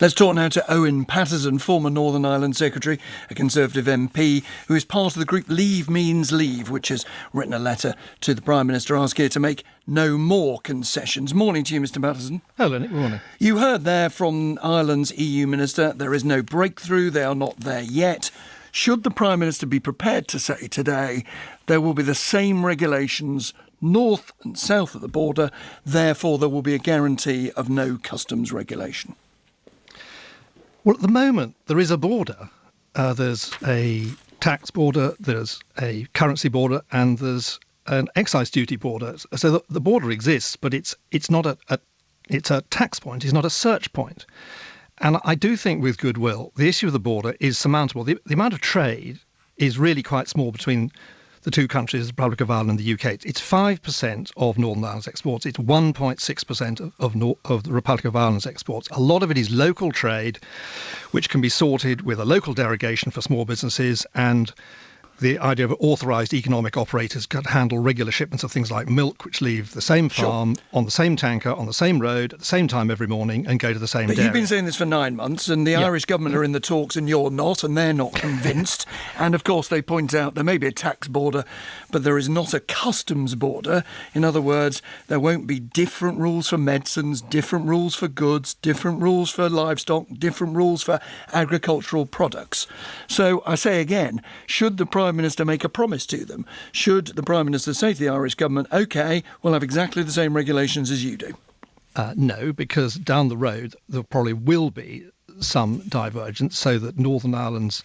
Let's talk now to Owen Paterson, former Northern Ireland Secretary, a Conservative MP, who is part of the group Leave Means Leave, which has written a letter to the Prime Minister asking her to make no more concessions. Morning to you, Mr Paterson. Hello, Nick. Morning. You heard there from Ireland's EU Minister, there is no breakthrough, they are not there yet. Should the Prime Minister be prepared to say today there will be the same regulations north and south of the border, therefore there will be a guarantee of no customs regulation? Well, at the moment, there is a border. There's a tax border, there's a currency border, and there's an excise duty border. So the border exists, but it's not it's a tax point, it's not a search point. And I do think with goodwill, the issue of the border is surmountable. The amount of trade is really quite small between the two countries, the Republic of Ireland and the UK. It's 5% of Northern Ireland's exports. It's 1.6% of the Republic of Ireland's exports. A lot of it is local trade, which can be sorted with a local derogation for small businesses, and the idea of authorised economic operators can handle regular shipments of things like milk, which leave the same farm, on the same tanker, on the same road, at the same time every morning, and go to the same dairy. But you've been saying this for 9 months, and the Irish government are in the talks, and you're not, and they're not convinced. And, of course, they point out there may be a tax border, but there is not a customs border. In other words, there won't be different rules for medicines, different rules for goods, different rules for livestock, different rules for agricultural products. So, I say again, should the Prime Minister make a promise to them? Should the Prime Minister say to the Irish government, OK, we'll have exactly the same regulations as you do? No, because down the road there probably will be some divergence so that Northern Ireland's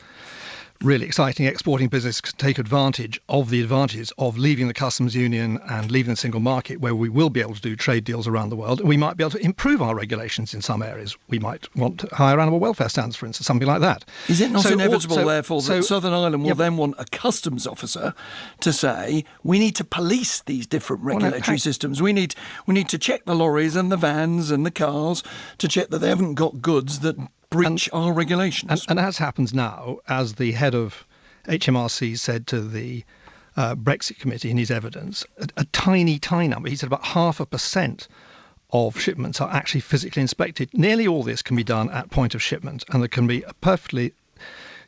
really exciting exporting business can take advantage of the advantages of leaving the customs union and leaving the single market, where we will be able to do trade deals around the world. We might be able to improve our regulations in some areas. We might want higher animal welfare standards, for instance, something like that. Is it not inevitable, therefore, that Southern Ireland will then want a customs officer to say, we need to police these different regulatory systems. We need to check the lorries and the vans and the cars to check that they haven't got goods that breach our regulations. And as happens now, as the head of HMRC said to the Brexit committee in his evidence, a tiny number, he said about 0.5% of shipments are actually physically inspected. Nearly all this can be done at point of shipment, and there can be perfectly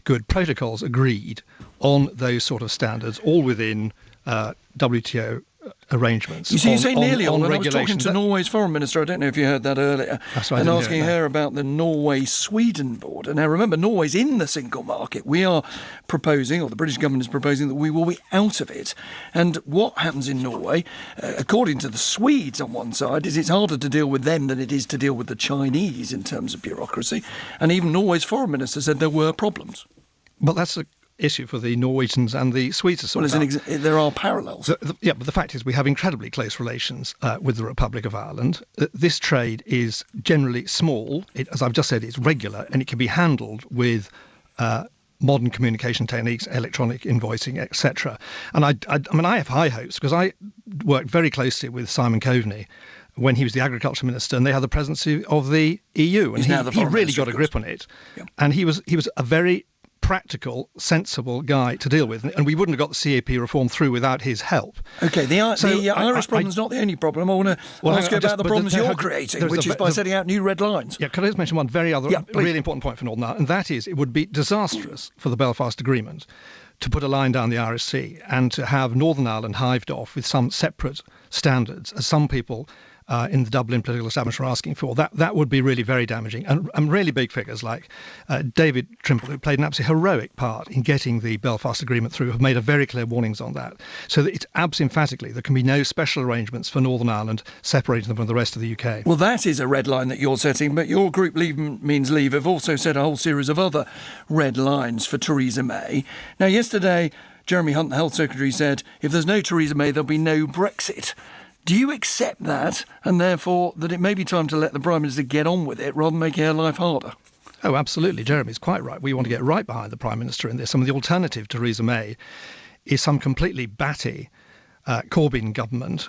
good protocols agreed on those sort of standards, all within WTO arrangements. You see, you say nearly all, and I was talking to Norway's foreign minister, I don't know if you heard that earlier, and asking her about the Norway-Sweden border. Now remember, Norway's in the single market. We are proposing, or the British government is proposing, that we will be out of it. And what happens in Norway, according to the Swedes on one side, is it's harder to deal with them than it is to deal with the Chinese in terms of bureaucracy. And even Norway's foreign minister said there were problems. Well, that's a issue for the Norwegians and the Swedes to sort out. There are parallels. But the fact is we have incredibly close relations with the Republic of Ireland. This trade is generally small. As I've just said, it's regular, and it can be handled with modern communication techniques, electronic invoicing, etc. And I have high hopes, because I worked very closely with Simon Coveney when he was the agriculture minister, and they had the presidency of the EU, and he really got a grip on it. Yeah. And he was a very practical, sensible guy to deal with, and we wouldn't have got the CAP reform through without his help. OK, the Irish problem's not the only problem. I want to ask you about the problems you're creating, which is by setting out new red lines. Yeah, can I just mention one really important point for Northern Ireland, and that is it would be disastrous for the Belfast Agreement to put a line down the Irish Sea and to have Northern Ireland hived off with some separate standards, as some people in the Dublin political establishment are asking for. That would be really very damaging. And really big figures like David Trimble, who played an absolutely heroic part in getting the Belfast Agreement through, have made a very clear warnings on that. So that it's absolutely emphatically there can be no special arrangements for Northern Ireland separating them from the rest of the UK. Well, that is a red line that you're setting, but your group Leave Means Leave have also set a whole series of other red lines for Theresa May. Now, yesterday, Jeremy Hunt, the Health Secretary, said if there's no Theresa May, there'll be no Brexit. Do you accept that, and therefore that it may be time to let the Prime Minister get on with it rather than making her life harder? Oh, absolutely. Jeremy's quite right. We want to get right behind the Prime Minister in this. Some of the alternative to Theresa May is some completely batty Corbyn government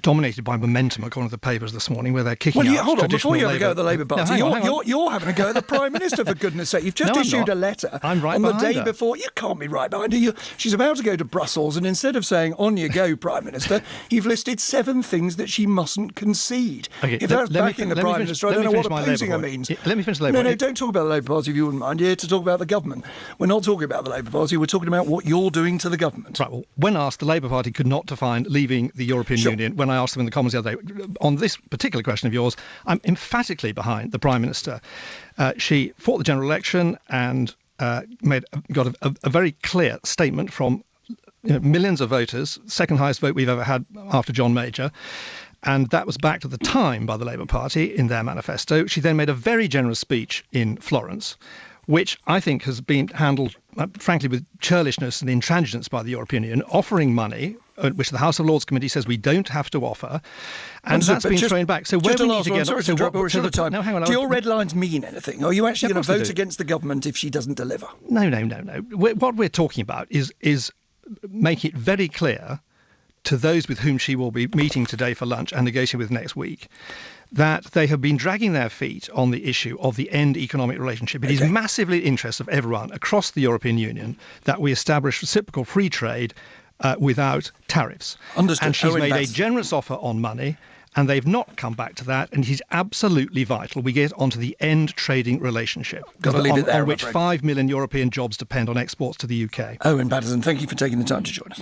dominated by momentum, according to the papers this morning, where they're kicking Well, out hold on, traditional before you have a go Labour- at the Labour Party, No, hang on. you're having a go at the Prime Minister, for goodness sake. You've just No, I'm issued not. a letter I'm right on the behind day her. before. You can't be right behind her. She's about to go to Brussels, and instead of saying, on you go, Prime Minister, you've listed 7 things that she mustn't concede. Okay, If that's backing the Prime Minister, I don't know what opposing her means. Let me finish the Labour No, point. don't talk about the Labour Party if you wouldn't mind. You're here to talk about the government. We're not talking about the Labour Party. We're talking about what you're doing to the government. Right, well, when asked, the Labour Party could not define leaving the European Sure. Union. When I asked them in the Commons the other day, on this particular question of yours, I'm emphatically behind the Prime Minister. She fought the general election and got a very clear statement from millions of voters, second highest vote we've ever had after John Major. And that was backed at the time by the Labour Party in their manifesto. She then made a very generous speech in Florence, which I think has been handled, frankly, with churlishness and intransigence by the European Union, offering money, which the House of Lords Committee says we don't have to offer, and that's been thrown back. So where we need to get... Sorry to interrupt, but we're short of time. No, hang on. Do your red lines mean anything? Are you actually going to vote do. against the government if she doesn't deliver? No. What we're talking about is making it very clear to those with whom she will be meeting today for lunch and negotiating with next week that they have been dragging their feet on the issue of the end economic relationship. It is massively in the interest of everyone across the European Union that we establish reciprocal free trade without tariffs. Understood. And she's Owen made a Paterson. generous offer on money, and they've not come back to that, and it is absolutely vital we get onto the end trading relationship. Got to leave it there, on I'm which afraid. 5 million European jobs depend on exports to the UK. Owen Paterson, thank you for taking the time to join us.